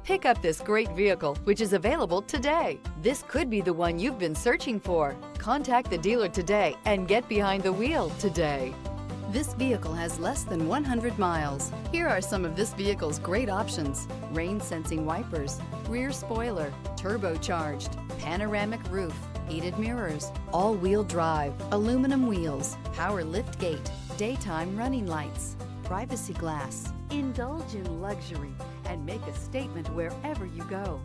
Pick up this great vehicle, which is available today. This could be the one you've been searching for. Contact the dealer today and get behind the wheel today. This vehicle has less than 100 miles. Here are some of this vehicle's great options: rain sensing wipers, rear spoiler, turbocharged, panoramic roof, heated mirrors, all-wheel drive, aluminum wheels, power lift gate, daytime running lights, privacy glass. Indulge in luxury and make a statement wherever you go.